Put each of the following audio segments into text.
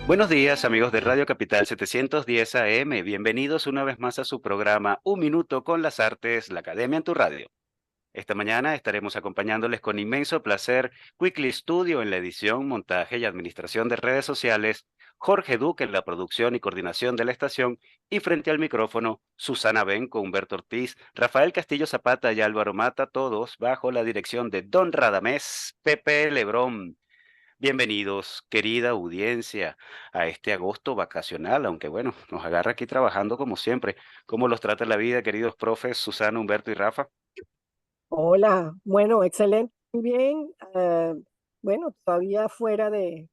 Buenos días, amigos de Radio Capital 710 AM. Bienvenidos una vez más a su programa Un Minuto con las Artes, la Academia en tu Radio. Esta mañana estaremos acompañándoles con inmenso placer Quickly Studio en la edición, montaje y administración de redes sociales, Jorge Duque en la producción y coordinación de la estación y frente al micrófono Susana Benco, Humberto Ortiz, Rafael Castillo Zapata y Álvaro Mata, todos bajo la dirección de Don Radamés Pepe Lebrón. Bienvenidos, querida audiencia, a este agosto vacacional, aunque bueno, nos agarra aquí trabajando como siempre. ¿Cómo los trata la vida, queridos profes Susana, Humberto y Rafa? Hola, bueno, excelente, muy bien. Bueno, todavía fuera de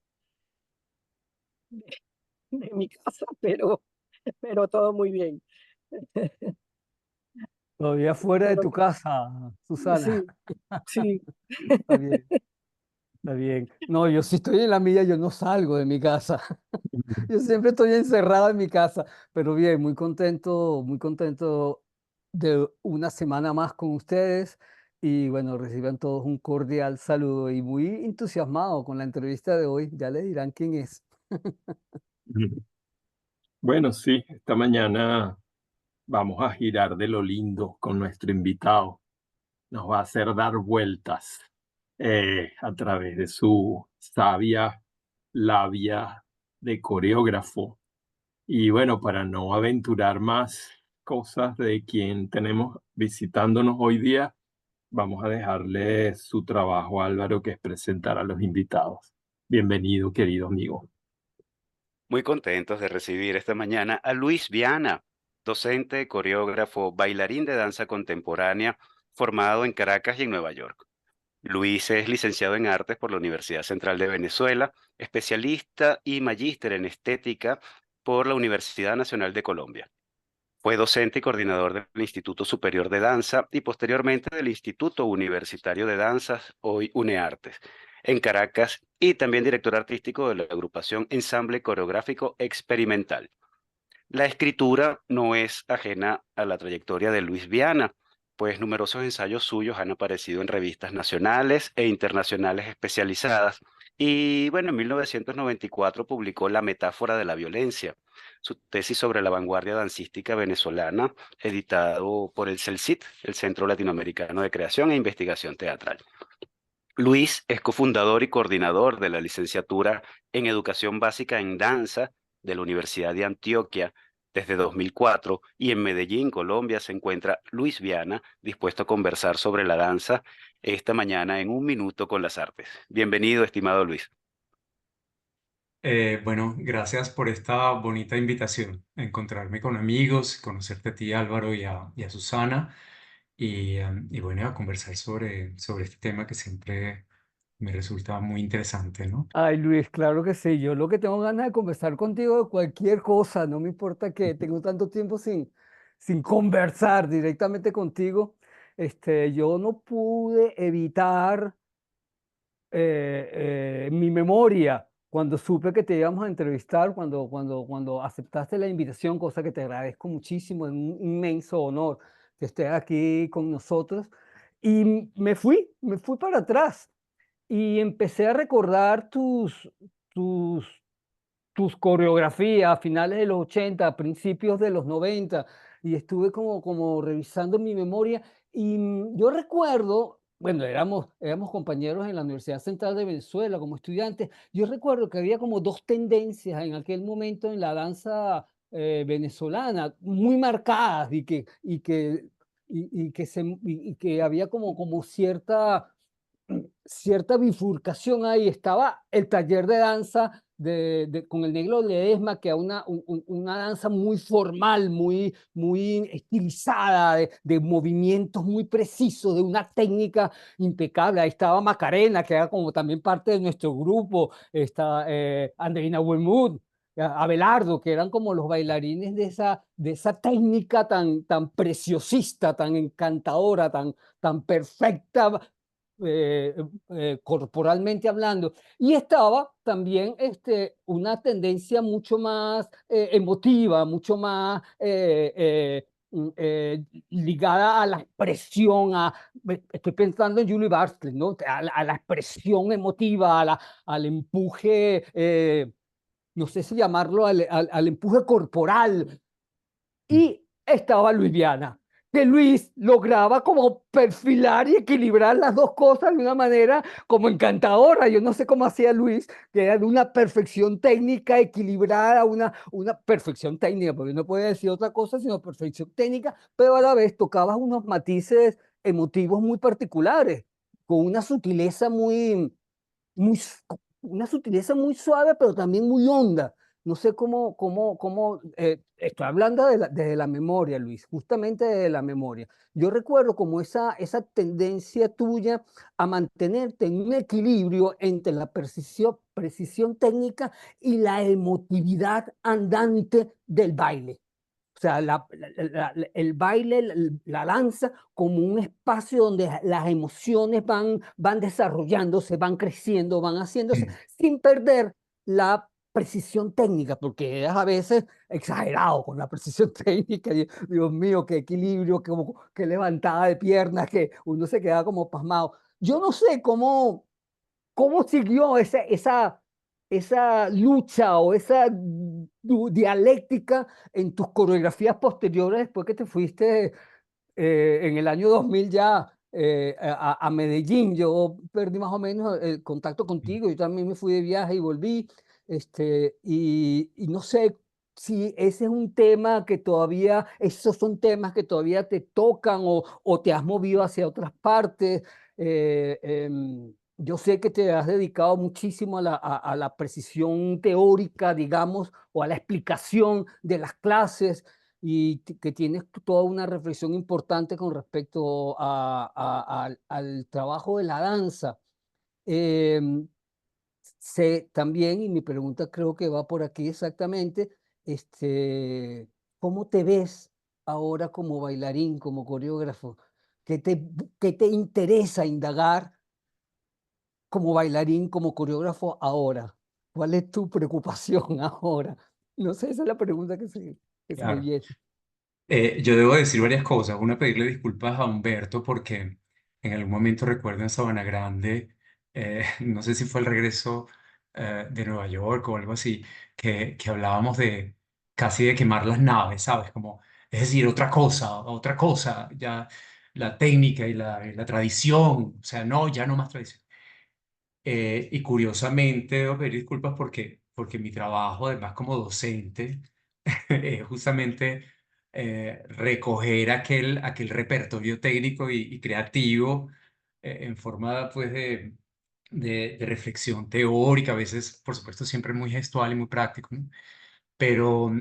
mi casa, pero todo muy bien. Todavía fuera de Pero tu casa, Susana. sí, sí. Está bien, está bien. No, yo si estoy en la mía, yo no salgo de mi casa. Yo siempre estoy encerrado en mi casa, pero bien, muy contento de una semana más con ustedes y bueno, reciban todos un cordial saludo y muy entusiasmado con la entrevista de hoy. Ya le dirán quién es. Bueno, sí, esta mañana vamos a girar de lo lindo con nuestro invitado. Nos va a hacer dar vueltas a través de su sabia labia de coreógrafo. Y bueno, para no aventurar más cosas de quien tenemos visitándonos hoy día, vamos a dejarle su trabajo a Álvaro, que es presentar a los invitados. Bienvenido, querido amigo. Muy contentos de recibir esta mañana a Luis Viana, docente, coreógrafo, bailarín de danza contemporánea, formado en Caracas y en Nueva York. Luis es licenciado en artes por la Universidad Central de Venezuela, especialista y magíster en estética por la Universidad Nacional de Colombia. Fue docente y coordinador del Instituto Superior de Danza y posteriormente del Instituto Universitario de Danzas, hoy UNEARTES, en Caracas, y también director artístico de la agrupación Ensamble Coreográfico Experimental. La escritura no es ajena a la trayectoria de Luis Viana, pues numerosos ensayos suyos han aparecido en revistas nacionales e internacionales especializadas. Y bueno, en 1994 publicó La metáfora de la violencia, su tesis sobre la vanguardia dancística venezolana, editado por el CELCIT, el Centro Latinoamericano de Creación e Investigación Teatral. Luis es cofundador y coordinador de la licenciatura en Educación Básica en Danza de la Universidad de Antioquia desde 2004 y en Medellín, Colombia, se encuentra Luis Viana, dispuesto a conversar sobre la danza esta mañana en Un Minuto con las Artes. Bienvenido, estimado Luis. Bueno, gracias por esta bonita invitación, a encontrarme con amigos, conocerte a ti, Álvaro, y a Susana, y bueno, a conversar sobre este tema que siempre me resulta muy interesante, ¿no? Ay, Luis, claro que sí. Yo lo que tengo ganas de conversar contigo de cualquier cosa, no me importa que tengo tanto tiempo sin conversar directamente contigo. Yo no pude evitar mi memoria cuando supe que te íbamos a entrevistar, cuando aceptaste la invitación, cosa que te agradezco muchísimo, es un inmenso honor que estés aquí con nosotros. Y me fui para atrás y empecé a recordar tus, tus coreografías a finales de los 80, principios de los 90, y estuve como revisando mi memoria. Y yo recuerdo, bueno, éramos compañeros en la Universidad Central de Venezuela como estudiantes. Yo recuerdo que había como dos tendencias en aquel momento en la danza venezolana, muy marcadas y que había como cierta bifurcación ahí. Estaba el taller de danza con el Negro Ledesma, que era una danza muy formal, muy estilizada, de movimientos muy precisos, de una técnica impecable. Ahí estaba Macarena, que era como también parte de nuestro grupo, está Andreina Wermuth, Abelardo, que eran como los bailarines de esa técnica tan preciosista, tan encantadora, tan perfecta, eh, corporalmente hablando. Y estaba también una tendencia mucho más emotiva, mucho más ligada a la expresión, estoy pensando en Julie Bartlett, ¿no? A la expresión emotiva, al empuje no sé si llamarlo al empuje corporal, y estaba Luis Viana, que Luis lograba como perfilar y equilibrar las dos cosas de una manera como encantadora. Yo no sé cómo hacía Luis, que era de una perfección técnica equilibrada, una perfección técnica, porque no puede decir otra cosa sino perfección técnica, pero a la vez tocabas unos matices emotivos muy particulares, con una sutileza muy, una sutileza muy suave, pero también muy honda. No sé estoy hablando desde la memoria, Luis, justamente de la memoria. Yo recuerdo como esa tendencia tuya a mantenerte en un equilibrio entre la precisión técnica y la emotividad andante del baile. O sea, el baile, la danza, como un espacio donde las emociones van desarrollándose, van creciendo, van haciéndose, Mm. sin perder la precisión técnica, porque es a veces exagerado con la precisión técnica. Dios mío, qué equilibrio, qué levantada de piernas, que uno se queda como pasmado. Yo no sé cómo siguió esa lucha o esa dialéctica en tus coreografías posteriores después que te fuiste en el año 2000 ya a Medellín. Yo perdí más o menos el contacto contigo. Yo también me fui de viaje y volví. Y no sé si ese es un tema que todavía, esos son temas que todavía te tocan o te has movido hacia otras partes. Yo sé que te has dedicado muchísimo a la precisión teórica, digamos, o a la explicación de las clases y que tienes toda una reflexión importante con respecto al trabajo de la danza. Em, Sé también, y mi pregunta creo que va por aquí exactamente, ¿cómo te ves ahora como bailarín, como coreógrafo? ¿Qué te interesa indagar como bailarín, como coreógrafo ahora? ¿Cuál es tu preocupación ahora? No sé, esa es la pregunta que se me Claro. viene. Yo debo decir varias cosas. Una, pedirle disculpas a Humberto porque en algún momento recuerdo en Sabana Grande, no sé si fue el regreso de Nueva York o algo así, que hablábamos de casi de quemar las naves, ¿sabes? Como, es decir, otra cosa, ya la técnica y la tradición, o sea, no, ya no más tradición. Y curiosamente debo pedir disculpas porque mi trabajo, además como docente, es justamente recoger aquel repertorio técnico y creativo en forma pues de reflexión teórica, a veces, por supuesto, siempre muy gestual y muy práctico, ¿no? Pero,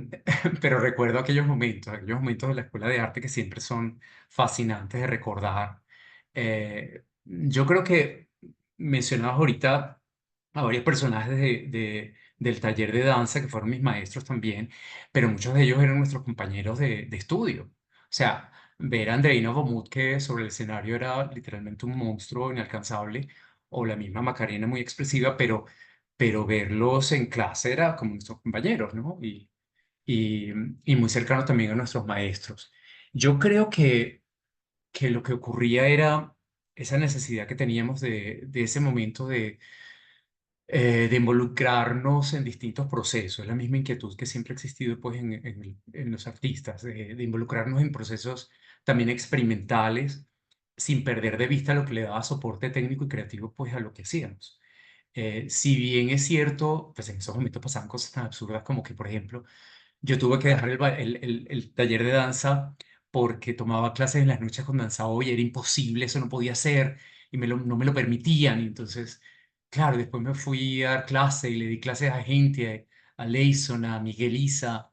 pero recuerdo aquellos momentos de la escuela de arte que siempre son fascinantes de recordar. Yo creo que mencionabas ahorita a varios personajes del taller de danza que fueron mis maestros también, pero muchos de ellos eran nuestros compañeros de estudio. O sea, ver a Andreina Bomut, que sobre el escenario era literalmente un monstruo inalcanzable, o la misma Macarena muy expresiva, pero verlos en clase era como nuestros compañeros, ¿no? Y, y muy cercanos también a nuestros maestros. Yo creo que lo que ocurría era esa necesidad que teníamos de ese momento de involucrarnos en distintos procesos. Es la misma inquietud que siempre ha existido pues, en los artistas, de involucrarnos en procesos también experimentales, sin perder de vista lo que le daba soporte técnico y creativo pues, a lo que hacíamos. Si bien es cierto, pues en esos momentos pasaban cosas tan absurdas como que, por ejemplo, yo tuve que dejar el taller de danza porque tomaba clases en las noches con danza y era imposible, eso no podía ser y no me lo permitían. Y entonces, claro, después me fui a dar clase y le di clases a gente, a Leison, a Miguel Isa,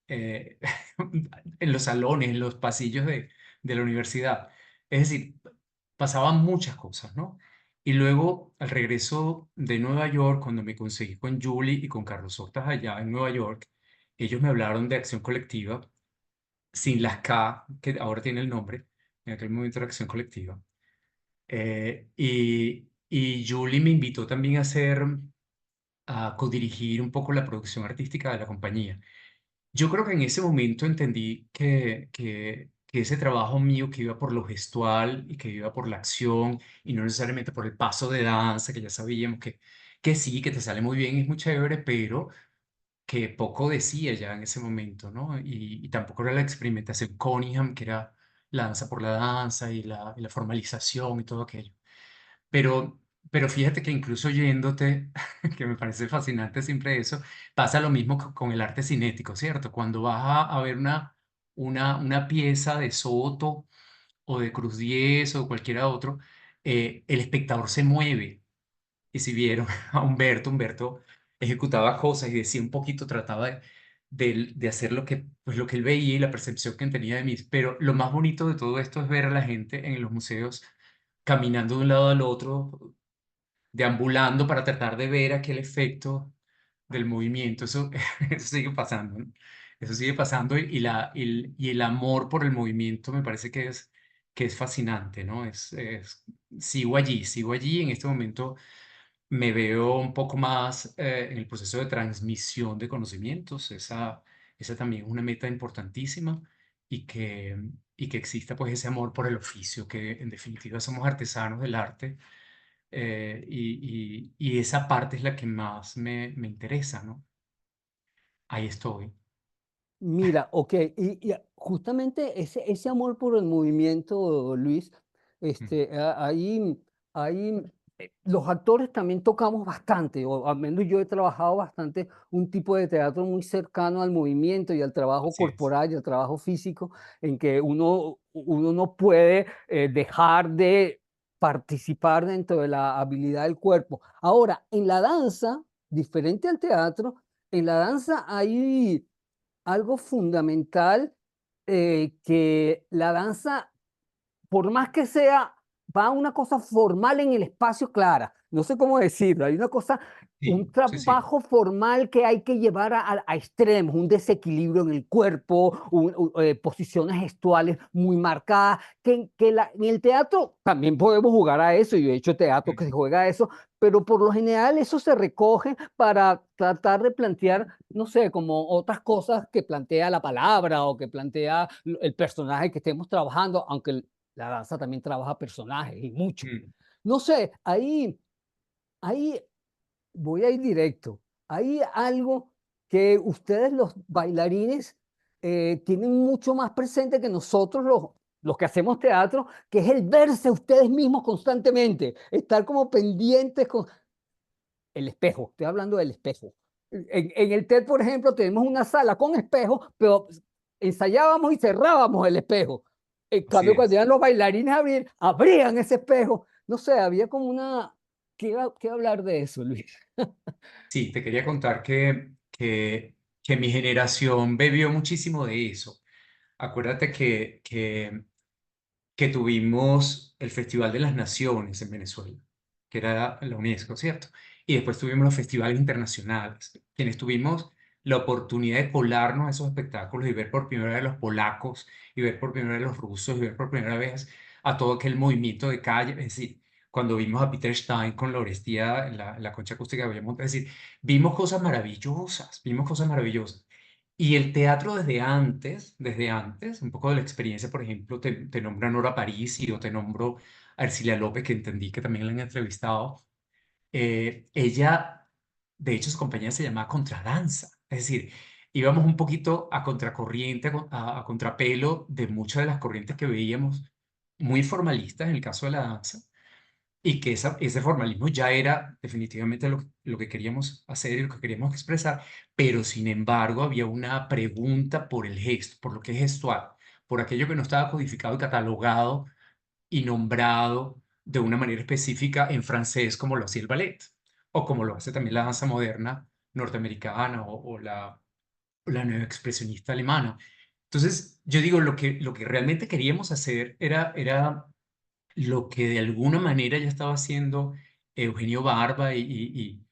eh, en los salones, en los pasillos de la universidad. Es decir, pasaban muchas cosas, ¿no? Y luego, al regreso de Nueva York, cuando me conseguí con Julie y con Carlos Sotas allá en Nueva York, ellos me hablaron de acción colectiva, sin las K, que ahora tiene el nombre, en aquel momento era acción colectiva. Y Julie me invitó también a codirigir un poco la producción artística de la compañía. Yo creo que en ese momento entendí que ese trabajo mío que iba por lo gestual y que iba por la acción y no necesariamente por el paso de danza, que ya sabíamos que sí, que te sale muy bien, es muy chévere, pero que poco decía ya en ese momento, ¿no? Y tampoco era la experimentación Cunningham, que era la danza por la danza y la formalización y todo aquello. Pero, pero fíjate que incluso yéndote, que me parece fascinante siempre eso, pasa lo mismo con el arte cinético, ¿cierto? Cuando vas a ver una pieza de Soto o de Cruz Diez o cualquiera otro, el espectador se mueve. Y si vieron a Humberto ejecutaba cosas y decía un poquito, trataba de hacer lo que, pues lo que él veía y la percepción que él tenía de mí. Pero lo más bonito de todo esto es ver a la gente en los museos caminando de un lado al otro, deambulando para tratar de ver aquel efecto del movimiento. Eso, eso sigue pasando, ¿no? Eso sigue pasando y el amor por el movimiento me parece que es fascinante, ¿no? Sigo allí. En este momento me veo un poco más en el proceso de transmisión de conocimientos. Esa también es una meta importantísima y que exista pues ese amor por el oficio, que en definitiva somos artesanos del arte y esa parte es la que más me interesa, ¿no? Ahí estoy. Mira, ok, justamente ese amor por el movimiento, Luis, Mm. ahí los actores también tocamos bastante, o al menos yo he trabajado bastante un tipo de teatro muy cercano al movimiento y al trabajo Así es. corporal y al trabajo físico, en que uno no puede dejar de participar dentro de la habilidad del cuerpo. Ahora, en la danza, diferente al teatro, en la danza hay algo fundamental, que la danza, por más que sea, va a una cosa formal en el espacio clara. No sé cómo decirlo. Hay una cosa, un Sí, sí, sí. trabajo formal que hay que llevar a extremos, un desequilibrio en el cuerpo, posiciones gestuales muy marcadas, en el teatro también podemos jugar a eso. Yo he hecho teatro que se Mm, juega a eso, pero por lo general eso se recoge para tratar de plantear, no sé, como otras cosas que plantea la palabra o que plantea el personaje que estemos trabajando, aunque la danza también trabaja personajes y mucho. mm. No sé, ahí voy a ir directo. Hay algo que ustedes los bailarines tienen mucho más presente que nosotros los que hacemos teatro, que es el verse ustedes mismos constantemente, estar como pendientes con el espejo. Estoy hablando del espejo. En el TED, por ejemplo, tenemos una sala con espejo, pero ensayábamos y cerrábamos el espejo. En Así cambio, cuando es. iban los bailarines a abrir, abrían ese espejo. No sé, había como una... ¿Qué hablar de eso, Luis? Sí, te quería contar que mi generación bebió muchísimo de eso. Acuérdate que tuvimos el Festival de las Naciones en Venezuela, que era la UNESCO, ¿cierto? Y después tuvimos los festivales internacionales, quienes tuvimos la oportunidad de colarnos a esos espectáculos y ver por primera vez los polacos, y ver por primera vez los rusos, y ver por primera vez a todo aquel movimiento de calle. Es decir, cuando vimos a Peter Stein con la Orestía en la concha acústica de Bellamonte, es decir, vimos cosas maravillosas. Y el teatro desde antes, un poco de la experiencia, por ejemplo, te nombra Nora Parisi o te nombro a Ercilia López, que entendí que también la han entrevistado. Ella, de hecho, su compañía se llamaba Contradanza. Es decir, íbamos un poquito a contracorriente, a contrapelo de muchas de las corrientes que veíamos, muy formalistas en el caso de la danza y que ese formalismo ya era definitivamente lo que queríamos hacer y lo que queríamos expresar, pero sin embargo había una pregunta por el gesto, por lo que es gestual, por aquello que no estaba codificado y catalogado y nombrado de una manera específica en francés como lo hacía el ballet, o como lo hace también la danza moderna norteamericana o la nueva expresionista alemana. Entonces, yo digo, lo que realmente queríamos hacer era lo que de alguna manera ya estaba haciendo Eugenio Barba y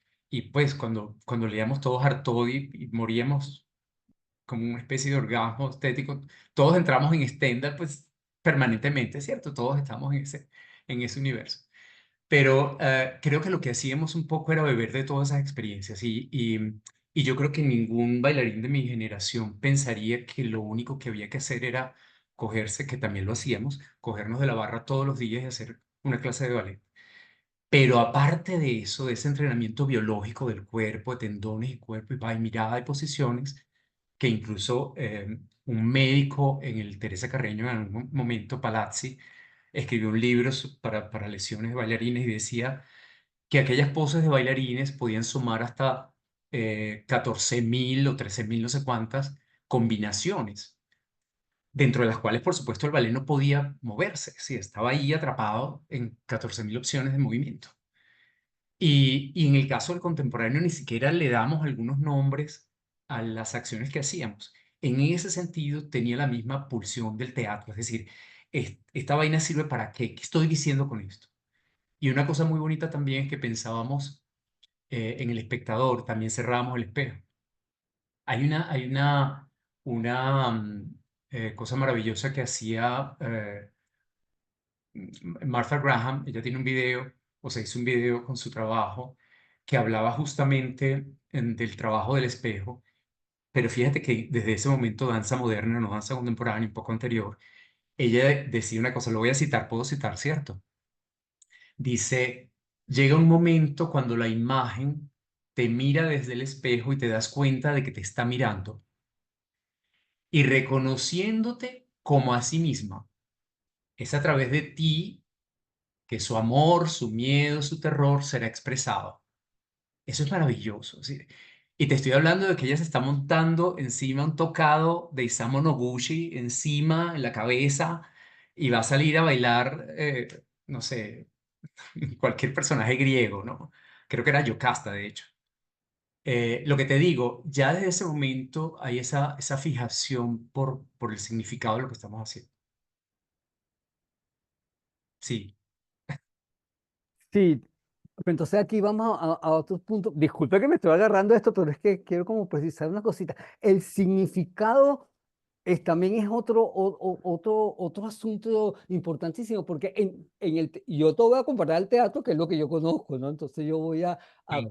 pues cuando leíamos todos Artaud y moríamos como una especie de orgasmo estético, todos entramos en Stendhal pues permanentemente, ¿cierto? Todos estamos en ese universo. Pero creo que lo que hacíamos un poco era beber de todas esas experiencias y yo creo que ningún bailarín de mi generación pensaría que lo único que había que hacer era cogerse, que también lo hacíamos, cogernos de la barra todos los días y hacer una clase de ballet. Pero aparte de eso, de ese entrenamiento biológico del cuerpo, de tendones y cuerpo, y mirada y posiciones, que incluso un médico en el Teresa Carreño, en algún momento, Palazzi, escribió un libro para lesiones de bailarines y decía que aquellas poses de bailarines podían sumar hasta 14.000 o 13.000, no sé cuántas, combinaciones, dentro de las cuales, por supuesto, el ballet no podía moverse, sí, estaba ahí atrapado en 14.000 opciones de movimiento. Y en el caso del contemporáneo ni siquiera le damos algunos nombres a las acciones que hacíamos. En ese sentido tenía la misma pulsión del teatro, es decir, esta vaina sirve para qué, ¿qué estoy diciendo con esto? Y una cosa muy bonita también es que pensábamos en el espectador, también cerrábamos el espejo. Hay una cosa maravillosa que hacía Martha Graham. Ella tiene un video, o se hizo un video con su trabajo, que hablaba justamente del trabajo del espejo, pero fíjate que desde ese momento danza moderna, no danza contemporánea, un poco anterior, ella decía una cosa, lo voy a citar, puedo citar, ¿cierto? Dice, llega un momento cuando la imagen te mira desde el espejo y te das cuenta de que te está mirando y reconociéndote como a sí misma. Es a través de ti que su amor, su miedo, su terror será expresado. Eso es maravilloso, ¿sí? Y te estoy hablando de que ella se está montando encima un tocado de Isamu Noguchi, encima, en la cabeza, y va a salir a bailar, no sé, cualquier personaje griego, ¿no? Creo que era Yocasta, de hecho. Lo que te digo, ya desde ese momento hay esa fijación por el significado de lo que estamos haciendo. Sí, Sí, entonces aquí vamos a otros puntos. Disculpe que me estoy agarrando esto, pero es que quiero como precisar una cosita. El significado también es otro asunto importantísimo, porque yo te voy a comparar al teatro, que es lo que yo conozco, ¿no? Entonces yo voy sí.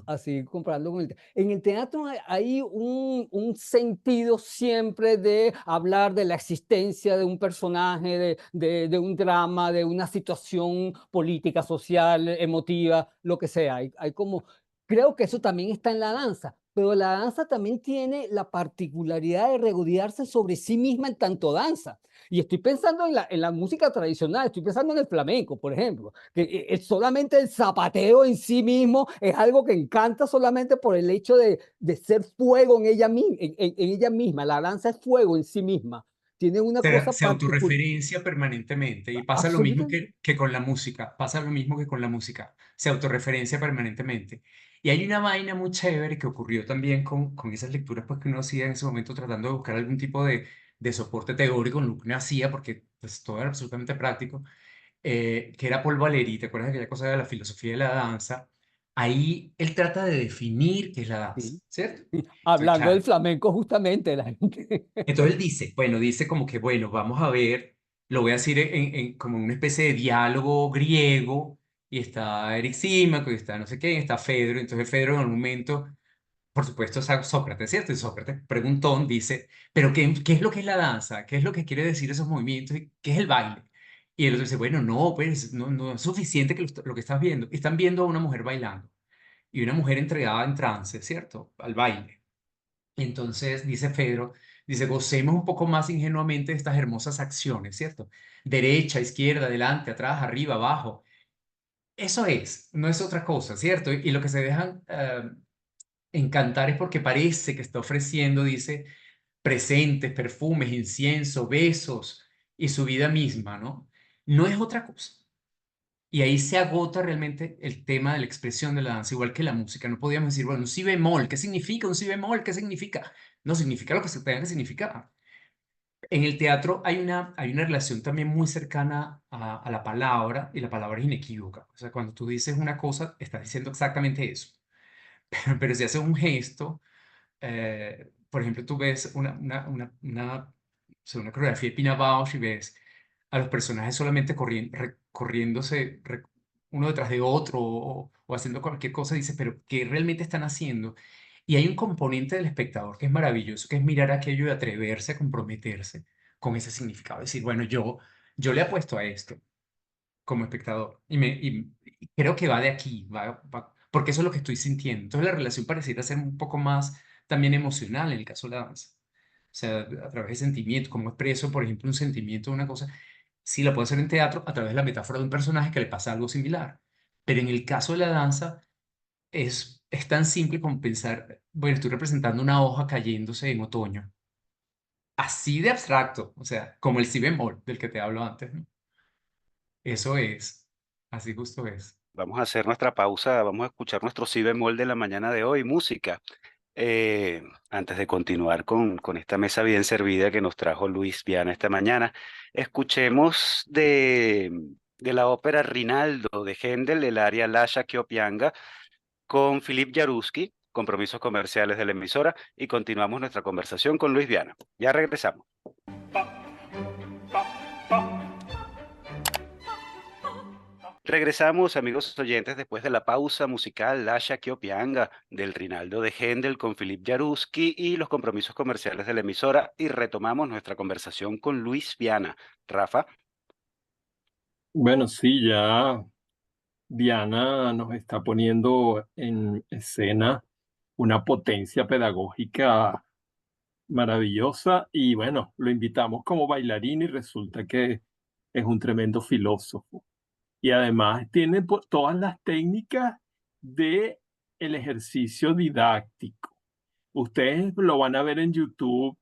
a seguir comparando con el teatro. En el teatro hay un sentido siempre de hablar de la existencia de un personaje, de un drama, de una situación política, social, emotiva, lo que sea. Hay como, creo que eso también está en la danza, pero la danza también tiene la particularidad de regodearse sobre sí misma en tanto danza. Y estoy pensando en la música tradicional, estoy pensando en el flamenco, por ejemplo, que solamente el zapateo en sí mismo es algo que encanta solamente por el hecho de ser fuego en en ella misma. La danza es fuego en sí misma. Tiene una cosa Se particular. autorreferencia permanentemente y pasa lo mismo Absolutamente. que con la música, pasa lo mismo que con la música, se autorreferencia permanentemente. Y hay una vaina muy chévere que ocurrió también con esas lecturas pues, que uno hacía en ese momento tratando de buscar algún tipo de soporte teórico en lo que uno hacía, porque pues, todo era absolutamente práctico, que era Paul Valéry, ¿te acuerdas de aquella cosa de la filosofía de la danza? Ahí él trata de definir qué es la danza, Sí. ¿cierto? Entonces, Hablando del claro, flamenco, justamente, la gente. entonces él dice, bueno, dice como que, bueno, vamos a ver, lo voy a decir como una especie de diálogo griego, y está Eric Símaco, y está no sé qué, y está Fedro, entonces Fedro en un momento, por supuesto, es Sócrates, ¿cierto? Y Sócrates, preguntón, dice, pero ¿qué es lo que es la danza? ¿Qué es lo que quiere decir esos movimientos? ¿Y ¿qué es el baile? Y el otro dice, bueno, no, pues no es suficiente que lo que estás viendo. Están viendo a una mujer bailando, y una mujer entregada en trance, ¿cierto? Al baile. Entonces, dice Pedro, dice, gocemos un poco más ingenuamente de estas hermosas acciones, ¿cierto? Derecha, izquierda, adelante, atrás, arriba, abajo. Eso es, no es otra cosa, ¿cierto? Y lo que se dejan encantar es porque parece que está ofreciendo, dice, presentes, perfumes, incienso, besos y su vida misma, ¿no? No es otra cosa. Y ahí se agota realmente el tema de la expresión de la danza, igual que la música. No podíamos decir, bueno, un si bemol, ¿qué significa un si bemol? ¿Qué significa? No significa lo que se tenga que significar. En el teatro hay una relación también muy cercana a la palabra, y la palabra es inequívoca. O sea, cuando tú dices una cosa, estás diciendo exactamente eso. Pero si haces un gesto, por ejemplo, tú ves o sea, una coreografía de Pina Bausch y ves a los personajes solamente corriéndose uno detrás de otro o haciendo cualquier cosa, dices, pero ¿qué realmente están haciendo? Y hay un componente del espectador que es maravilloso, que es mirar aquello y atreverse a comprometerse con ese significado. Decir, bueno, yo le apuesto a esto. como espectador. Y creo que va de aquí, porque eso es lo que estoy sintiendo. Entonces la relación pareciera ser un poco más también emocional en el caso de la danza. O sea, a través de sentimientos, como expreso, por ejemplo, un sentimiento de una cosa, sí la puedo hacer en teatro a través de la metáfora de un personaje que le pasa algo similar. Pero en el caso de la danza es tan simple como pensar, bueno, estoy representando una hoja cayéndose en otoño. Así de abstracto, o sea, como el si bemol del que te hablo antes, ¿no? Eso es, así justo es. Vamos a hacer nuestra pausa, vamos a escuchar nuestro si bemol de la mañana de hoy, música. Antes de continuar con esta mesa bien servida que nos trajo Luis Viana esta mañana, escuchemos de la ópera Rinaldo de Händel, el aria Lascia Chiopianga, con Philippe Jaruski, compromisos comerciales de la emisora, y continuamos nuestra conversación con Luis Viana. Ya regresamos. Regresamos, amigos oyentes, después de la pausa musical Lascia Chiopianga del Rinaldo de Händel con Philippe Jaruski y los compromisos comerciales de la emisora, y retomamos nuestra conversación con Luis Viana. Rafa, Bueno, sí, ya Diana nos está poniendo en escena una potencia pedagógica maravillosa y bueno, lo invitamos como bailarín y resulta que es un tremendo filósofo. Y además tiene todas las técnicas de el ejercicio didáctico. Ustedes lo van a ver en YouTube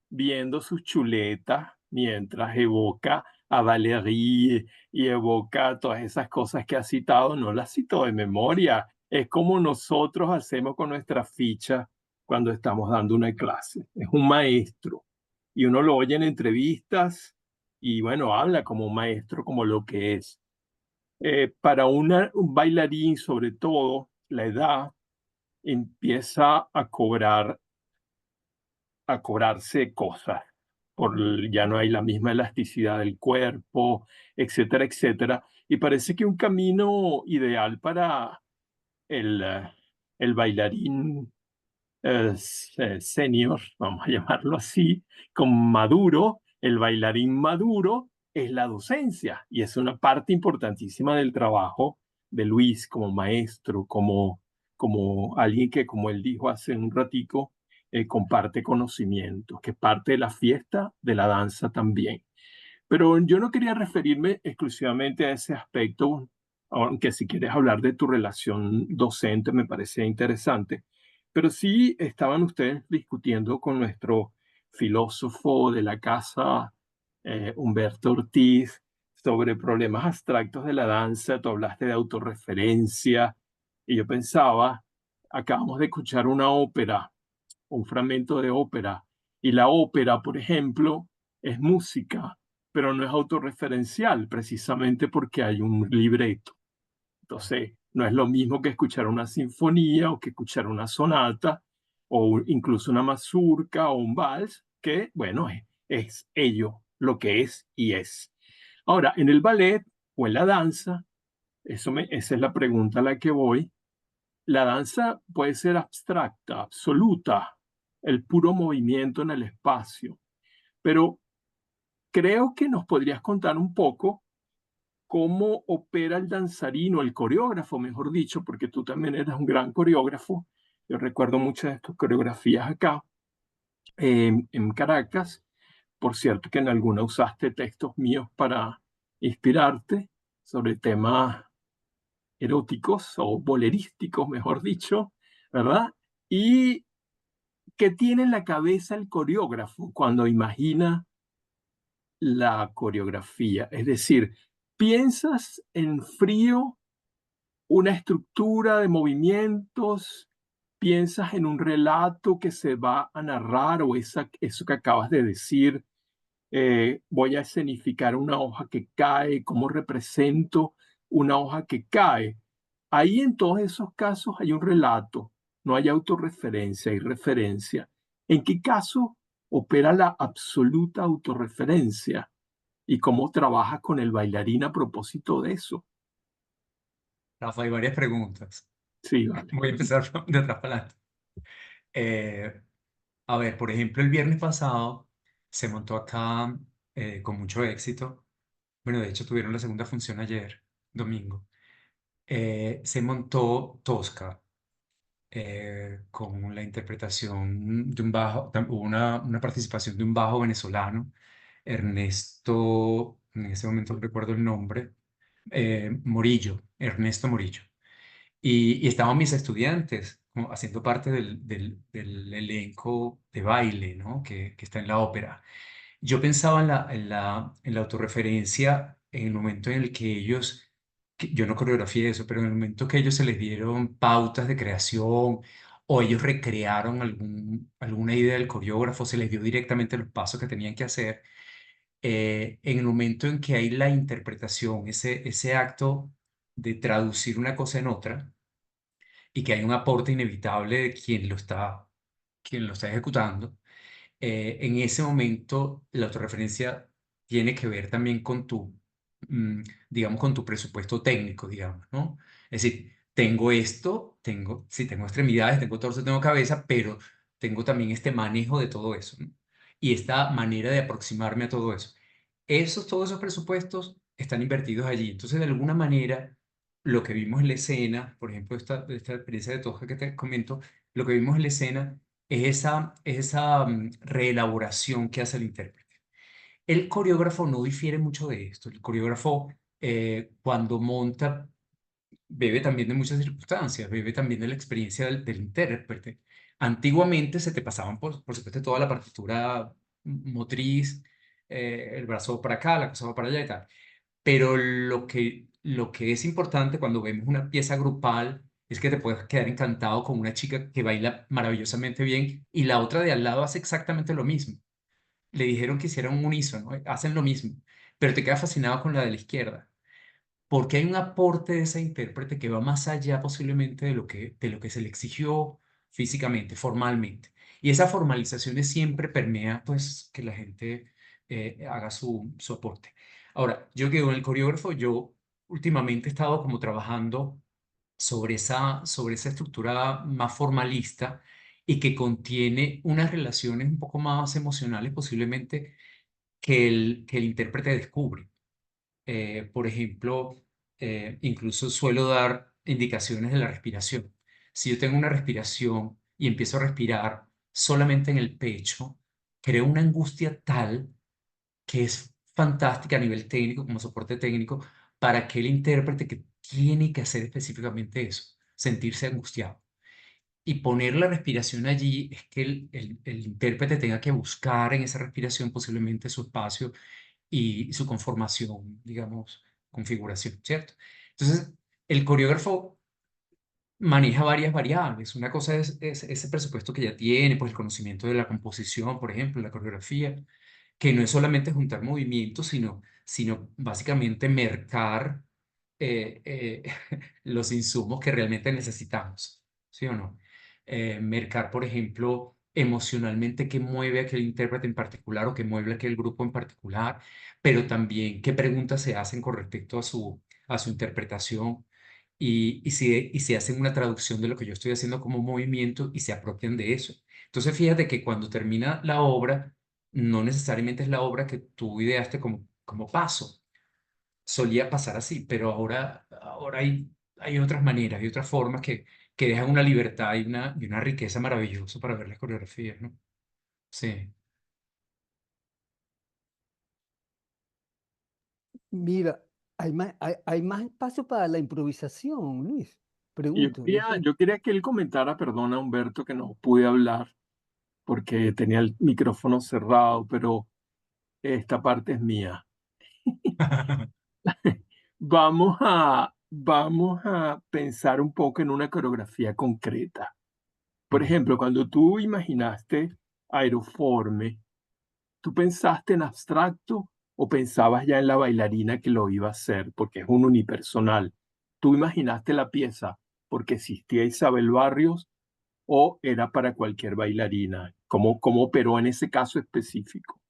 viendo sus chuletas mientras evoca a Valéry y evoca todas esas cosas que ha citado, no las cito de memoria. Es como nosotros hacemos con nuestra ficha cuando estamos dando una clase. Es un maestro y uno lo oye en entrevistas y bueno, habla como un maestro, como lo que es. Para un bailarín, sobre todo, la edad empieza a cobrarse cosas. Ya no hay la misma elasticidad del cuerpo, etcétera, etcétera. Y parece que un camino ideal para el, eh, el bailarín senior, vamos a llamarlo así, con maduro, el bailarín maduro es la docencia y es una parte importantísima del trabajo de Luis como maestro, como alguien que, como él dijo hace un ratico, comparte conocimientos, que parte de la fiesta de la danza también. Pero yo no quería referirme exclusivamente a ese aspecto, aunque si quieres hablar de tu relación docente me parece interesante, pero sí estaban ustedes discutiendo con nuestro filósofo de la casa, Humberto Ortiz, sobre problemas abstractos de la danza. Tú hablaste de autorreferencia y yo pensaba, acabamos de escuchar una ópera, un fragmento de ópera, y la ópera, por ejemplo, es música, pero no es autorreferencial, precisamente porque hay un libreto. Entonces, no es lo mismo que escuchar una sinfonía o que escuchar una sonata o incluso una mazurca o un vals, que, bueno, es ello lo que es y es. Ahora, en el ballet o en la danza, esa es la pregunta a la que voy. La danza puede ser abstracta, absoluta, el puro movimiento en el espacio, pero creo que nos podrías contar un poco cómo opera el danzarino, el coreógrafo, mejor dicho, porque tú también eres un gran coreógrafo. Yo recuerdo muchas de tus coreografías acá en Caracas. Por cierto, que en alguna usaste textos míos para inspirarte sobre temas eróticos o bolerísticos, mejor dicho, ¿verdad? ¿Y qué tiene en la cabeza el coreógrafo cuando imagina la coreografía? Es decir, ¿piensas en frío una estructura de movimientos? ¿Piensas en un relato que se va a narrar o eso que acabas de decir? Voy a escenificar una hoja que cae, ¿cómo represento una hoja que cae? Ahí en todos esos casos hay un relato, no hay autorreferencia, hay referencia. ¿En qué caso opera la absoluta autorreferencia? ¿Y cómo trabajas con el bailarín a propósito de eso? Rafa, hay varias preguntas. Sí, vale. Voy a empezar de atrás para adelante. Eh, a ver, por ejemplo, el viernes pasado se montó acá con mucho éxito bueno, de hecho tuvieron la segunda función ayer, domingo. Se montó Tosca con la interpretación de un bajo, hubo una participación de un bajo venezolano, Ernesto, en ese momento no recuerdo el nombre, Morillo, Ernesto Morillo. Y estaban mis estudiantes como haciendo parte del elenco de baile, ¿no? Que está en la ópera. Yo pensaba en la autorreferencia en el momento en el que ellos, yo no coreografié eso, pero en el momento que ellos se les dieron pautas de creación o ellos recrearon alguna idea del coreógrafo, se les dio directamente los pasos que tenían que hacer. En el momento en que hay la interpretación, ese acto de traducir una cosa en otra, y que hay un aporte inevitable de quien lo está ejecutando, en ese momento la autorreferencia tiene que ver también con mm, digamos, con tu presupuesto técnico, digamos, ¿no? Es decir, tengo esto, sí, tengo extremidades, tengo torso, tengo cabeza, pero tengo también este manejo de todo eso, ¿no? Y esta manera de aproximarme a todo eso. Todos esos presupuestos están invertidos allí. Entonces, de alguna manera, lo que vimos en la escena, por ejemplo, esta experiencia de Tosca que te comento, lo que vimos en la escena es esa reelaboración que hace el intérprete. El coreógrafo no difiere mucho de esto. El coreógrafo, cuando monta, bebe también de muchas circunstancias, bebe también de la experiencia del intérprete. Antiguamente se te pasaban, por supuesto, toda la partitura motriz, el brazo para acá, la cosa va para allá y tal. Pero lo que es importante cuando vemos una pieza grupal es que te puedes quedar encantado con una chica que baila maravillosamente bien y la otra de al lado hace exactamente lo mismo. Le dijeron que hicieran un unísono, hacen lo mismo, pero te quedas fascinado con la de la izquierda, porque hay un aporte de esa intérprete que va más allá posiblemente de lo que se le exigió físicamente, formalmente. Y esa formalización siempre permea pues que la gente haga su aporte. Ahora, yo que en el coreógrafo, yo últimamente he estado como trabajando sobre esa estructura más formalista y que contiene unas relaciones un poco más emocionales posiblemente que el intérprete descubre. Por ejemplo, incluso suelo dar indicaciones de la respiración. Si yo tengo una respiración y empiezo a respirar solamente en el pecho, creo una angustia tal que es fantástica a nivel técnico, como soporte técnico, para aquel intérprete que tiene que hacer específicamente eso, sentirse angustiado. Y poner la respiración allí es que el intérprete tenga que buscar en esa respiración posiblemente su espacio y su conformación, digamos, configuración, ¿cierto? Entonces, el coreógrafo maneja varias variables. Una cosa es ese presupuesto que ya tiene, pues el conocimiento de la composición, por ejemplo, la coreografía, que no es solamente juntar movimientos, sino básicamente mercar los insumos que realmente necesitamos, ¿sí o no? Mercar, por ejemplo, emocionalmente qué mueve a aquel intérprete en particular o qué mueve a aquel grupo en particular, pero también qué preguntas se hacen con respecto a su interpretación y si hacen una traducción de lo que yo estoy haciendo como movimiento y se apropian de eso. Entonces, fíjate que cuando termina la obra, no necesariamente es la obra que tú ideaste como paso. Solía pasar así, pero ahora hay otras maneras, hay otras formas que dejan una libertad y una riqueza maravillosa para ver las coreografías, ¿no? Sí. Mira, hay más espacio para la improvisación, Luis. Y Pregunto, no sé. yo quería que él comentara, perdona Humberto, que no pude hablar porque tenía el micrófono cerrado, pero esta parte es mía. Vamos a pensar un poco en una coreografía concreta. Por Mm. ejemplo, cuando tú imaginaste Aeroforme, ¿tú pensaste en abstracto o pensabas ya en la bailarina que lo iba a hacer? Porque es un unipersonal. ¿Tú imaginaste la pieza porque existía Isabel Barrios o era para cualquier bailarina? ¿Cómo operó en ese caso específico?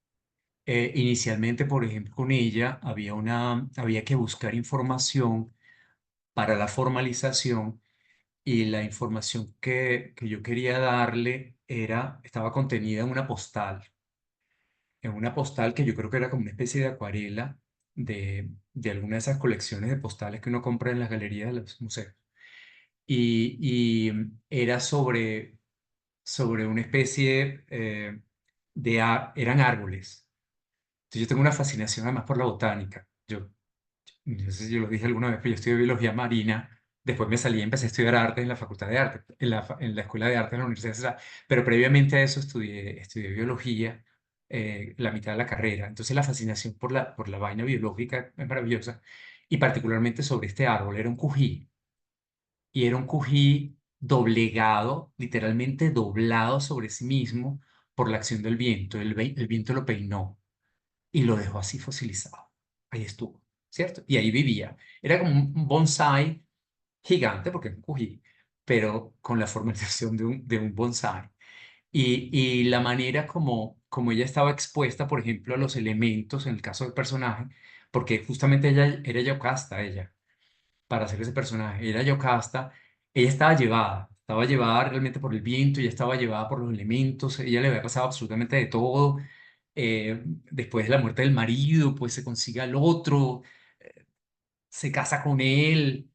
Inicialmente, por ejemplo, con ella había que buscar información para la formalización y la información que yo quería darle estaba contenida en una postal que yo creo que era como una especie de acuarela de alguna de esas colecciones de postales que uno compra en las galerías de los museos. Y era sobre una especie eran árboles. Entonces yo tengo una fascinación además por la botánica. No sé si yo lo dije alguna vez, pero yo estudié biología marina. Después me salí y empecé a estudiar arte en la Facultad de Arte, en la Escuela de Arte de la Universidad de Cesar. Pero previamente a eso estudié biología, la mitad de la carrera. Entonces la fascinación por la vaina biológica es maravillosa. Y particularmente sobre este árbol, era un cují. Y era un cují doblegado, literalmente doblado sobre sí mismo por la acción del viento. El viento lo peinó y lo dejó así fosilizado. Ahí estuvo, ¿cierto? Y ahí vivía. Era como un bonsái gigante, porque es un cují, pero con la formalización de un bonsái. Y la manera como ella estaba expuesta, por ejemplo, a los elementos, en el caso del personaje, porque justamente ella era Yocasta, ella, para hacer ese personaje, era Yocasta, ella estaba llevada realmente por el viento, ella estaba llevada por los elementos, ella le había pasado absolutamente de todo. Después de la muerte del marido, pues se consigue al otro, se casa con él,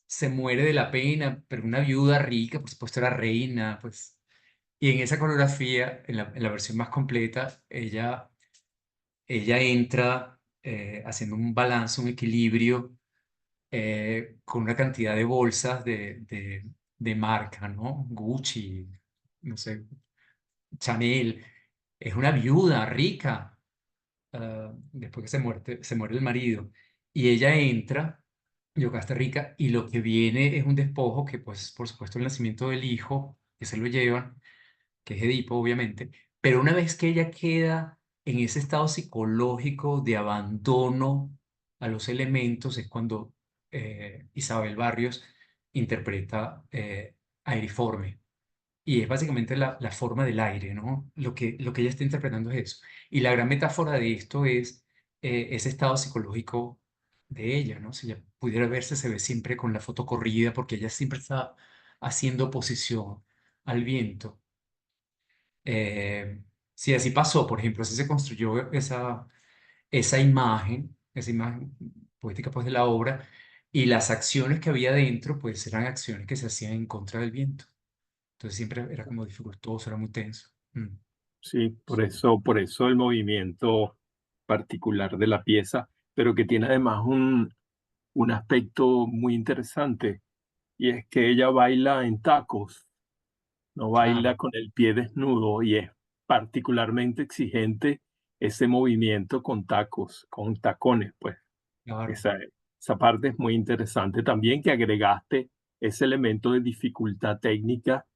se muere de la pena, pero una viuda rica, por supuesto era reina, pues. Y en esa coreografía, en la versión más completa, ella entra haciendo un balance, un equilibrio, con una cantidad de bolsas de marca, ¿no? Gucci, no sé, Chanel. Es una viuda rica, después que se muere el marido, y ella entra, Yocasta rica, y lo que viene es un despojo que, pues, por supuesto, el nacimiento del hijo, que se lo llevan, que es Edipo, obviamente, pero una vez que ella queda en ese estado psicológico de abandono a los elementos, es cuando Isabel Barrios interpreta Aeriforme. Y es básicamente la forma del aire, ¿no? Lo que ella está interpretando es eso. Y la gran metáfora de esto es ese estado psicológico de ella, ¿no? Si ella pudiera verse, se ve siempre con la foto corrida, porque ella siempre está haciendo oposición al viento. Si así pasó, por ejemplo, así se construyó esa imagen poética pues de la obra, y las acciones que había dentro, pues eran acciones que se hacían en contra del viento. Entonces siempre era como dificultoso, era muy tenso. Sí, por eso el movimiento particular de la pieza, pero que tiene además un aspecto muy interesante, y es que ella baila en tacos, no baila Claro, con el pie desnudo, y es particularmente exigente ese movimiento con tacos, con tacones, pues. claro. Esa, esa parte es muy interesante también, que agregaste ese elemento de dificultad técnica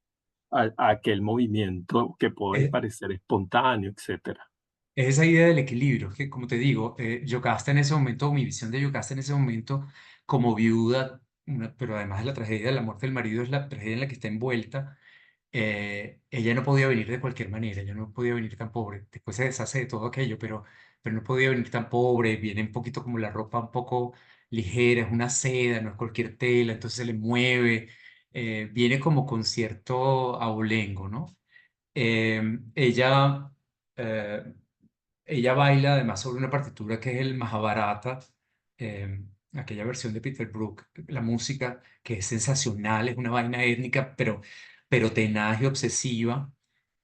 a aquel movimiento que puede Es, parecer espontáneo, etcétera. es esa idea del equilibrio, que como te digo, Yocasta en ese momento, mi visión de Yocasta en ese momento, como viuda, pero además de la tragedia de la muerte del marido, es la tragedia en la que está envuelta. Ella no podía venir de cualquier manera, ella no podía venir tan pobre. Después se deshace de todo aquello, pero no podía venir tan pobre. Viene un poquito como la ropa un poco ligera, es una seda, no es cualquier tela, entonces se le mueve. Viene como con cierto abolengo, ¿no? Ella, eh, ella baila además sobre una partitura que es el Mahabharata, aquella versión de Peter Brook, la música que es sensacional, es una vaina étnica, pero tenaz y obsesiva,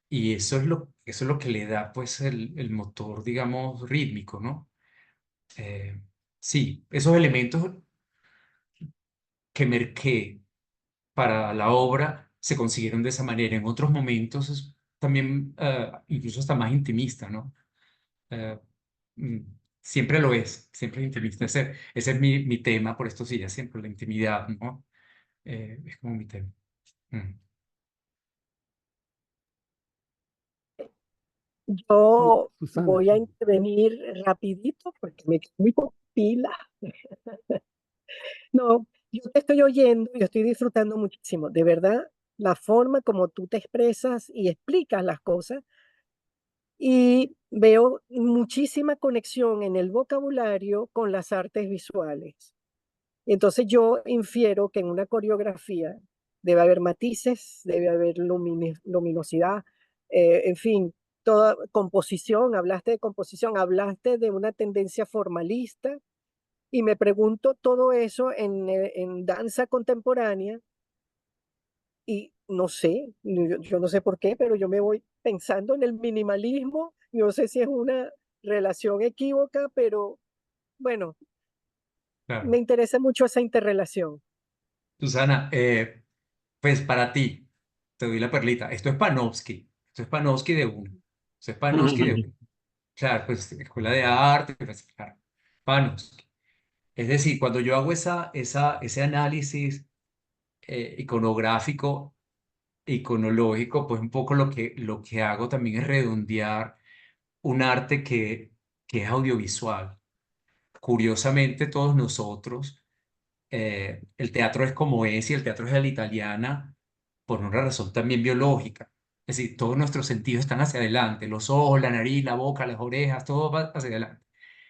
y eso es lo que le da pues el motor, digamos, rítmico, ¿no? Eh, sí, esos elementos que merqué para la obra se consiguieron de esa manera. En otros momentos es también incluso hasta más intimista, ¿no? Eh, mm, Siempre lo es, siempre es intimista. Ese es mi tema por estos días, siempre la intimidad, ¿no? Es como mi tema. Mm. Yo Susana. voy a intervenir rapidito porque me quedo muy poca pila. No, yo te estoy oyendo, yo estoy disfrutando muchísimo. De verdad, la forma como tú te expresas y explicas las cosas, y veo muchísima conexión en el vocabulario con las artes visuales. Entonces yo infiero que en una coreografía debe haber matices, debe haber luminosidad, en fin. toda composición, hablaste de composición, hablaste de una tendencia formalista, y me pregunto todo eso en danza contemporánea, y no sé, yo no sé por qué, pero yo me voy pensando en el minimalismo, no sé si es una relación equívoca, pero bueno, me Claro. interesa mucho esa interrelación. Susana, pues para ti, te doy la perlita. Esto es Panofsky de uno. Esto es Panofsky de uno. Claro, pues escuela de arte, pues, claro, Panofsky. Es decir, cuando yo hago ese análisis iconográfico, iconológico, pues un poco lo que hago también es redondear un arte que es audiovisual. Curiosamente, todos nosotros, el teatro es como es y el teatro es a la italiana por una razón también biológica. Es decir, todos nuestros sentidos están hacia adelante, los ojos, la nariz, la boca, las orejas, todo va hacia adelante.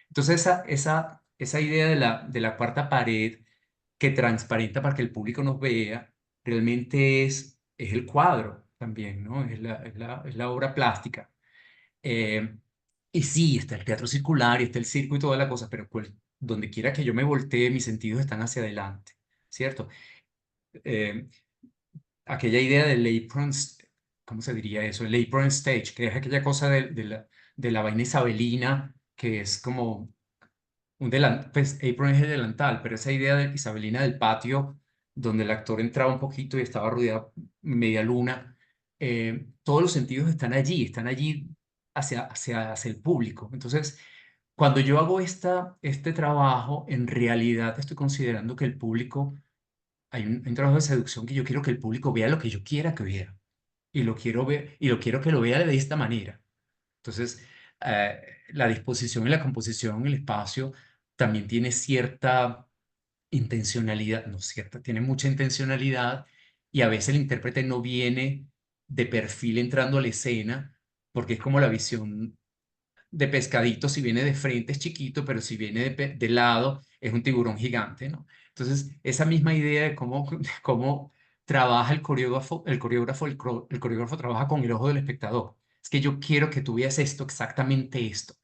Entonces, esa idea de la cuarta pared que transparenta para que el público nos vea, realmente es el cuadro también, ¿no? Es la obra plástica. Eh, y sí, está el teatro circular y está el circo y toda la cosa, pero donde quiera que yo me voltee, mis sentidos están hacia adelante, ¿cierto? Eh, aquella idea del apron, ¿cómo se diría eso? El apron stage, que es aquella cosa de la vaina isabelina, que es como pues apron es el delantal, pero esa idea de isabelina del patio, donde el actor entraba un poquito y estaba rodeado media luna, todos los sentidos están allí hacia el público. Entonces, cuando yo hago este trabajo, en realidad estoy considerando que el público, hay un trabajo de seducción que yo quiero que el público vea lo que yo quiera que vea. Y lo quiero ver, y lo quiero que lo vea de esta manera. Entonces, la disposición y la composición en el espacio también tiene cierta intencionalidad, no cierta, tiene mucha intencionalidad y a veces el intérprete no viene de perfil entrando a la escena porque es como la visión de pescadito, si viene de frente es chiquito, pero si viene de lado es un tiburón gigante, ¿no? Entonces, esa misma idea de cómo, de cómo trabaja el coreógrafo trabaja con el ojo del espectador. Es que yo quiero que tú veas esto, exactamente esto.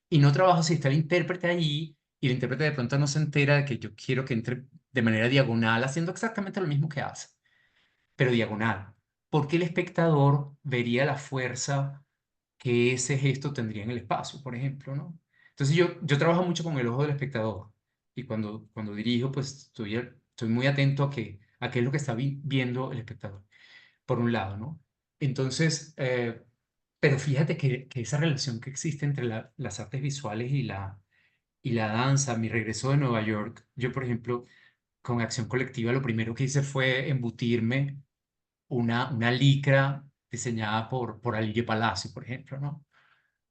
Y no trabajo si está el intérprete ahí y el intérprete de pronto no se entera de que yo quiero que entre de manera diagonal, haciendo exactamente lo mismo que hace, pero diagonal. Porque el espectador vería la fuerza que ese gesto tendría en el espacio, por ejemplo, ¿no? Entonces yo trabajo mucho con el ojo del espectador y cuando dirijo, pues estoy muy atento a qué es lo que está viendo el espectador, por un lado, ¿no? Entonces, pero fíjate que esa relación que existe entre las artes visuales y la danza, mi regreso de Nueva York, yo, por ejemplo, con Acción Colectiva, lo primero que hice fue embutirme una licra diseñada por Alirio Palacio, por ejemplo, ¿no?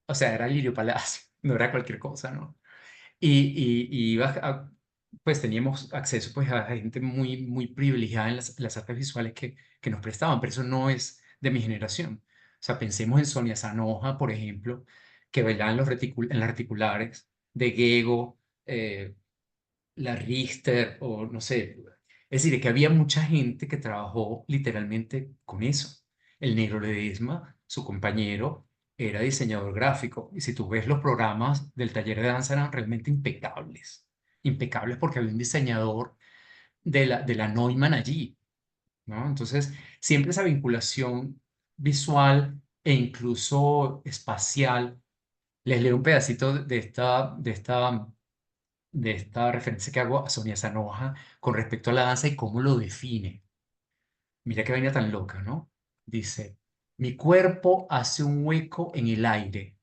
O sea, era Lirio Palacio, no era cualquier cosa, ¿no? Y pues teníamos acceso pues a gente muy privilegiada en las artes visuales que nos prestaban, pero eso no es de mi generación. O sea, pensemos en Sonia Sanoja, por ejemplo, que bailaba en las reticulares, de Gego, la Richter, o no sé. Es decir, que había mucha gente que trabajó literalmente con eso. El Negro Ledesma, su compañero, era diseñador gráfico. Y si tú ves los programas del taller de danza eran realmente impecables. Impecables porque había un diseñador de la Neumann allí, ¿no? Entonces, siempre esa vinculación visual e incluso espacial. Les leo un pedacito de esta referencia que hago a Sonia Sanoja con respecto a la danza y cómo lo define. Mira qué vaina tan loca, ¿no? Dice, mi cuerpo hace un hueco en el aire.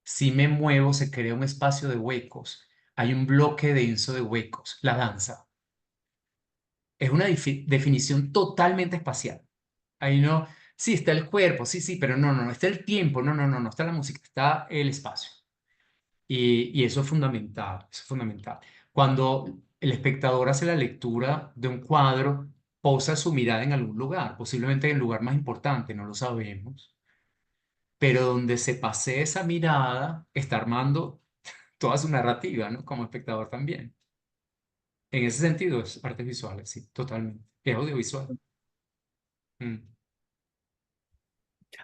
Si me muevo, se crea un espacio de huecos. Hay un bloque denso de huecos. La danza es una definición totalmente espacial. Ahí no, sí, está el cuerpo, sí, sí, pero no, está el tiempo, no, está la música, está el espacio. Y eso es fundamental, eso es fundamental. Cuando el espectador hace la lectura de un cuadro, posa su mirada en algún lugar, posiblemente en el lugar más importante, no lo sabemos, pero donde se pase esa mirada, está armando toda su narrativa, ¿no? Como espectador también. En ese sentido, es artes visuales, sí, totalmente. Es audiovisual. Mm.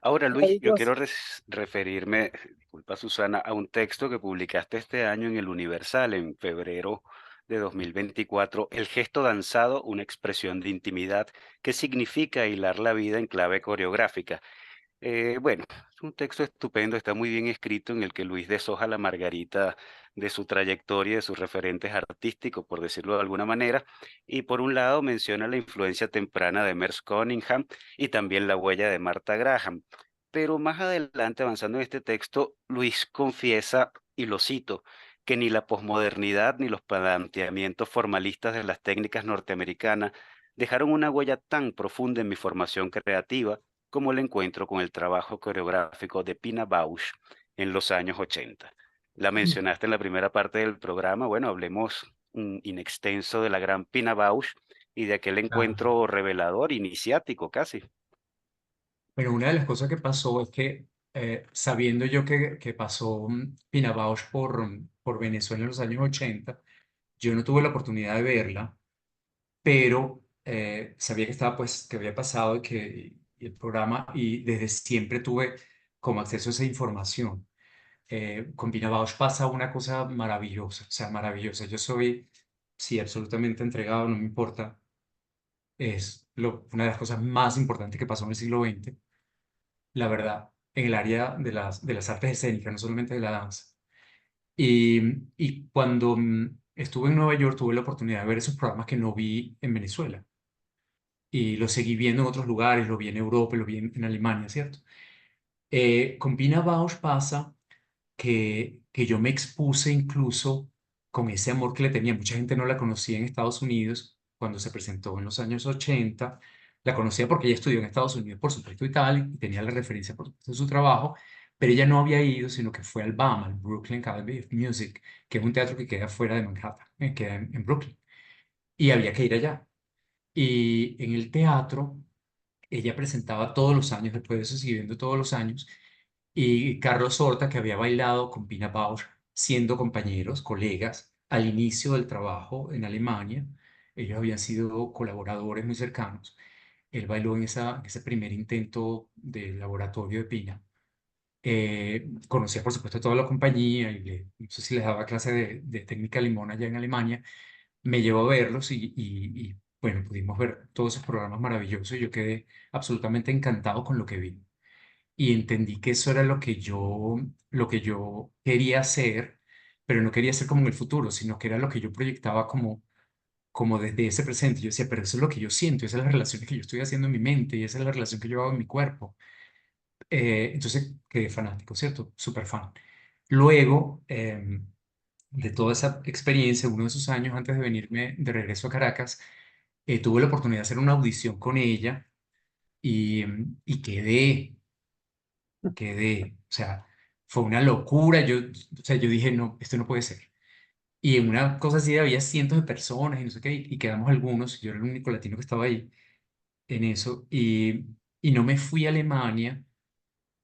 Ahora, Luis, Ahí yo yo, quiero referirme, disculpa Susana, a un texto que publicaste este año en el Universal, en febrero de 2024, El gesto danzado, una expresión de intimidad que significa hilar la vida en clave coreográfica. Bueno, es un texto estupendo, está muy bien escrito en el que Luis deshoja la margarita de su trayectoria, de sus referentes artísticos, por decirlo de alguna manera, y por un lado menciona la influencia temprana de Merce Cunningham y también la huella de Martha Graham. Pero más adelante, avanzando en este texto, Luis confiesa, y lo cito, que ni la posmodernidad ni los planteamientos formalistas de las técnicas norteamericanas dejaron una huella tan profunda en mi formación creativa como el encuentro con el trabajo coreográfico de Pina Bausch en los años 80. La mencionaste en la primera parte del programa, bueno, hablemos in extenso de la gran Pina Bausch y de aquel Claro. encuentro revelador, iniciático casi. Pero una de las cosas que pasó es que, sabiendo yo que pasó Pina Bausch por Venezuela en los años 80, yo no tuve la oportunidad de verla, pero sabía que estaba, pues, que había pasado y el programa, y desde siempre tuve como acceso a esa información. Con Pina Bausch pasa una cosa maravillosa, o sea, maravillosa. Yo soy, sí, absolutamente entregado, no me importa. Es una de las cosas más importantes que pasó en el siglo XX, la verdad, en el área de las artes escénicas, no solamente de la danza. Y cuando estuve en Nueva York, tuve la oportunidad de ver esos programas que no vi en Venezuela. Y los seguí viendo en otros lugares, lo vi en Europa, lo vi en Alemania, ¿cierto? Con Pina Bausch pasa que yo me expuse incluso con ese amor que le tenía. Mucha gente no la conocía en Estados Unidos cuando se presentó en los años 80. La conocía porque ella estudió en Estados Unidos, por supuesto, y tal, y tenía la referencia, por supuesto, de su trabajo, pero ella no había ido, sino que fue al BAM, al Brooklyn Academy of Music, que es un teatro que queda fuera de Manhattan, queda en Brooklyn, y había que ir allá. Y en el teatro, ella presentaba todos los años, después de eso siguiendo todos los años, y Carlos Horta, que había bailado con Pina Bausch, siendo compañeros, colegas, al inicio del trabajo en Alemania. Ellos habían sido colaboradores muy cercanos. Él bailó en ese primer intento de laboratorio de Pina. Conocía, por supuesto, a toda la compañía y no sé si les daba clase de técnica limón allá en Alemania. Me llevó a verlos bueno, pudimos ver todos esos programas maravillosos y yo quedé absolutamente encantado con lo que vi y entendí que eso era lo que yo quería hacer, pero no quería hacer como en el futuro, sino que era lo que yo proyectaba como desde ese presente. Yo decía, pero eso es lo que yo siento, esas son las relaciones que yo estoy haciendo en mi mente y esa es la relación que yo hago en mi cuerpo. Entonces quedé fanático, ¿cierto? Súper fan. Luego de toda esa experiencia, uno de esos años antes de venirme de regreso a Caracas, tuve la oportunidad de hacer una audición con ella y quedé, o sea, fue una locura, o sea, yo dije, no, esto no puede ser. Y en una cosa así había cientos de personas y no sé qué, y quedamos algunos, yo era el único latino que estaba ahí en eso, y no me fui a Alemania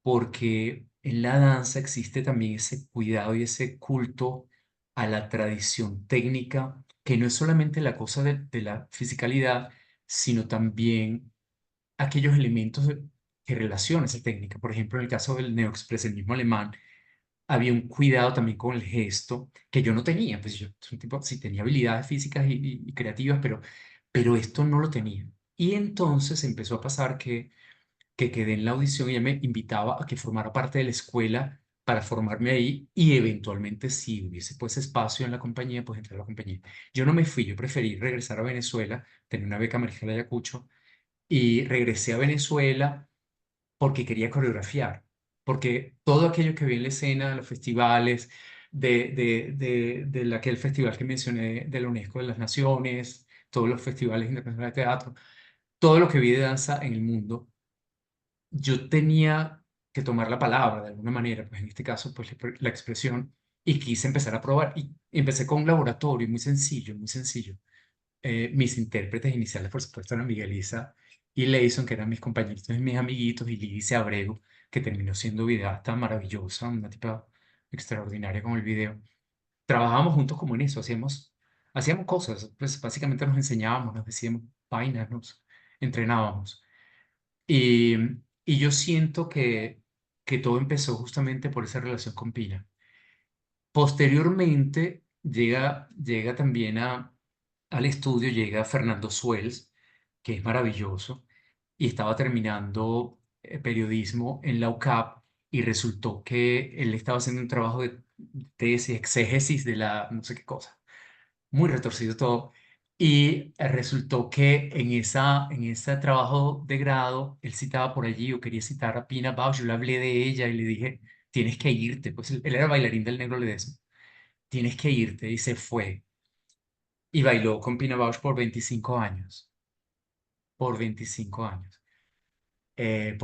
porque en la danza existe también ese cuidado y ese culto a la tradición técnica, que no es solamente la cosa de la fisicalidad, sino también aquellos elementos que relacionan esa técnica. Por ejemplo, en el caso del neoexpresionismo alemán, había un cuidado también con el gesto que yo no tenía. Pues yo soy un tipo, sí tenía habilidades físicas y creativas, pero esto no lo tenía. Y entonces empezó a pasar que quedé en la audición y ella me invitaba a que formara parte de la escuela para formarme ahí y eventualmente si hubiese pues espacio en la compañía, pues entrar a la compañía. Yo no me fui, yo preferí regresar a Venezuela, tenía una beca Mariscal Ayacucho y regresé a Venezuela porque quería coreografiar, porque todo aquello que vi en la escena, los festivales, de aquel festival que mencioné de la UNESCO de las Naciones, todos los festivales internacionales de teatro, todo lo que vi de danza en el mundo, yo tenía que tomar la palabra de alguna manera, pues en este caso, pues la expresión, y quise empezar a probar. Y empecé con un laboratorio muy sencillo, muy sencillo. Mis intérpretes iniciales, por supuesto, eran Miguel Isa y Leison, que eran mis compañeritos y mis amiguitos, y Lidice Abrego, que terminó siendo videasta maravillosa, una tipa extraordinaria con el video. Trabajábamos juntos como en eso, hacíamos cosas, pues básicamente nos enseñábamos, nos decíamos vainas, nos entrenábamos. Y, Y yo siento que todo empezó justamente por esa relación con Pina. Posteriormente llega también al estudio, llega Fernando Suels, que es maravilloso, y estaba terminando periodismo en la UCAP y resultó que él estaba haciendo un trabajo de tesis, exégesis de la no sé qué cosa, muy retorcido todo. Y resultó que en ese trabajo de grado, él citaba por allí, o quería citar a Pina Bausch, yo le hablé de ella y le dije, tienes que irte, pues él era bailarín del Negro Ledesma, tienes que irte, y se fue. Y bailó con Pina Bausch por 25 años. Por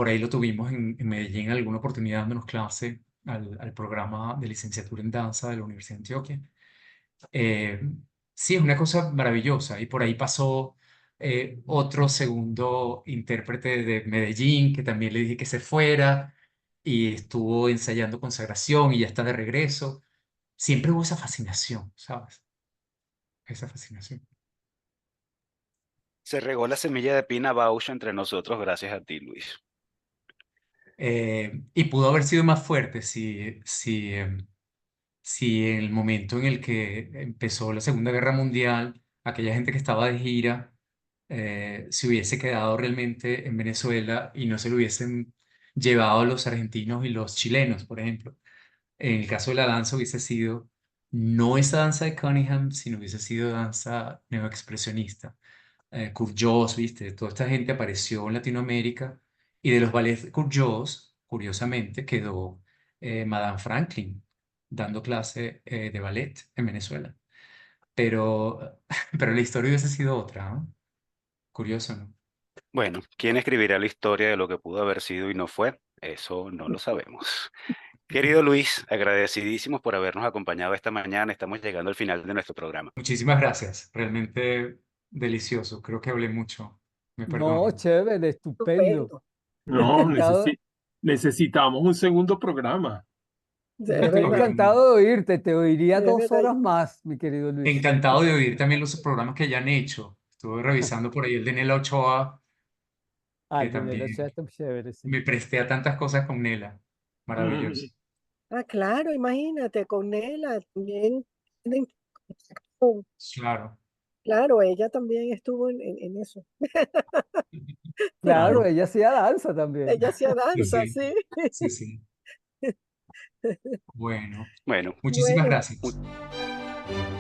ahí lo tuvimos en Medellín en alguna oportunidad dándonos clase al programa de licenciatura en danza de la Universidad de Antioquia. Eh, sí, es una cosa maravillosa. Y por ahí pasó otro segundo intérprete de Medellín, que también le dije que se fuera y estuvo ensayando Consagración y ya está de regreso. Siempre hubo esa fascinación, ¿sabes? Esa fascinación. Se regó la semilla de Pina Bausch entre nosotros gracias a ti, Luis. Y pudo haber sido más fuerte si en el momento en el que empezó la Segunda Guerra Mundial, aquella gente que estaba de gira, se hubiese quedado realmente en Venezuela y no se lo hubiesen llevado a los argentinos y los chilenos, por ejemplo. En el caso de la danza hubiese sido no esa danza de Cunningham, sino hubiese sido danza neoexpresionista. Kurt Jooss, ¿viste? Toda esta gente apareció en Latinoamérica y de los ballets de Kurt Jooss, curiosamente, quedó Madame Franklin dando clase de ballet en Venezuela. Pero, pero la historia hubiese sido otra, ¿no? Curioso, ¿no? Bueno, ¿quién escribirá la historia de lo que pudo haber sido y no fue? Eso no lo sabemos. Querido Luis, agradecidísimos por habernos acompañado esta mañana. Estamos llegando al final de nuestro programa. Muchísimas gracias, realmente delicioso. Creo que hablé mucho, me No, perdonan. chévere, estupendo. Estupendo. No, Encantado, necesitamos un segundo programa. De yo estoy verdad, encantado de oírte, te oiría de 2 horas verdad. más, mi querido Luis. Encantado de oír también los programas que ya han hecho. Estuve revisando por ahí el de Nela Ochoa, Ah, que el de Nelo también está chévere, sí. me presté a tantas cosas con Nela. Mm, Maravilloso. Ah, claro, imagínate, con Nela también. tienen- oh, Claro. Claro, ella también estuvo en eso. Claro, claro. ella hacía danza también. Ella hacía Sí, danza, sí, sí. sí, sí. Bueno, Bueno, muchísimas Bueno, mu- gracias.